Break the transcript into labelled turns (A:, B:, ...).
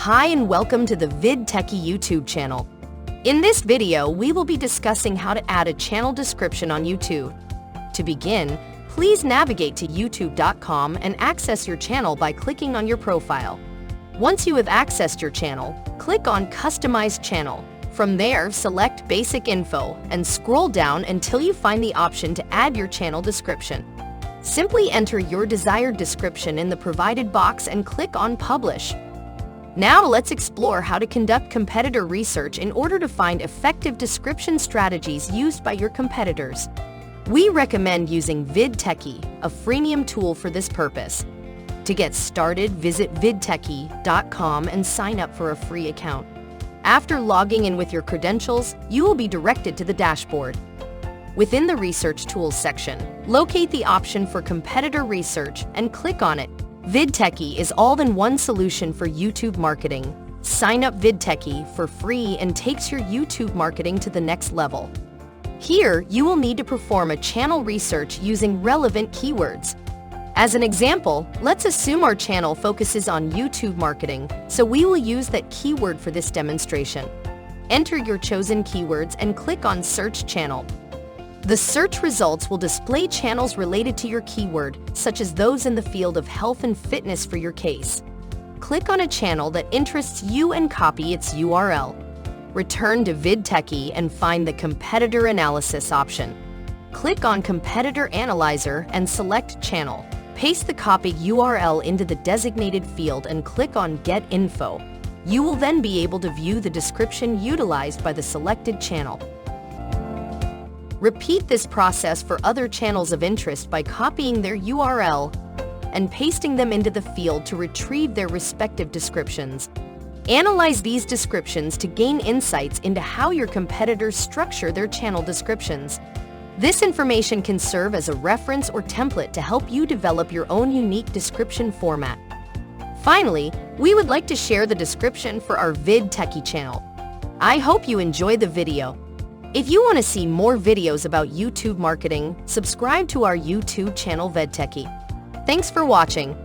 A: Hi and welcome to the Vidtechy YouTube channel. In this video, we will be discussing how to add a channel description on YouTube. To begin, please navigate to youtube.com and access your channel by clicking on your profile. Once you have accessed your channel, click on Customize Channel. From there, select Basic Info and scroll down until you find the option to add your channel description. Simply enter your desired description in the provided box and click on Publish. Now let's explore how to conduct competitor research in order to find effective description strategies used by your competitors. We recommend using Vidtechy, a freemium tool for this purpose. To get started, visit vidtechy.com and sign up for a free account. After logging in with your credentials, you will be directed to the dashboard. Within the Research Tools section, locate the option for Competitor Research and click on it. Vidtechy is all-in-one solution for YouTube marketing. Sign up Vidtechy for free and takes your YouTube marketing to the next level. Here, you will need to perform a channel research using relevant keywords. As an example, let's assume our channel focuses on YouTube marketing, so we will use that keyword for this demonstration. Enter your chosen keywords and click on Search Channel. The search results will display channels related to your keyword, such as those in the field of health and fitness for your case. Click on a channel that interests you and copy its URL. Return to Vidtechy and find the Competitor Analysis option. Click on Competitor Analyzer and select Channel. Paste the copied URL into the designated field and click on Get Info. You will then be able to view the description utilized by the selected channel. Repeat this process for other channels of interest by copying their URL and pasting them into the field to retrieve their respective descriptions. Analyze these descriptions to gain insights into how your competitors structure their channel descriptions. This information can serve as a reference or template to help you develop your own unique description format. Finally, we would like to share the description for our Vidtechy channel. I hope you enjoyed the video. If you want to see more videos about YouTube marketing, subscribe to our YouTube channel Vidtechy. Thanks for watching.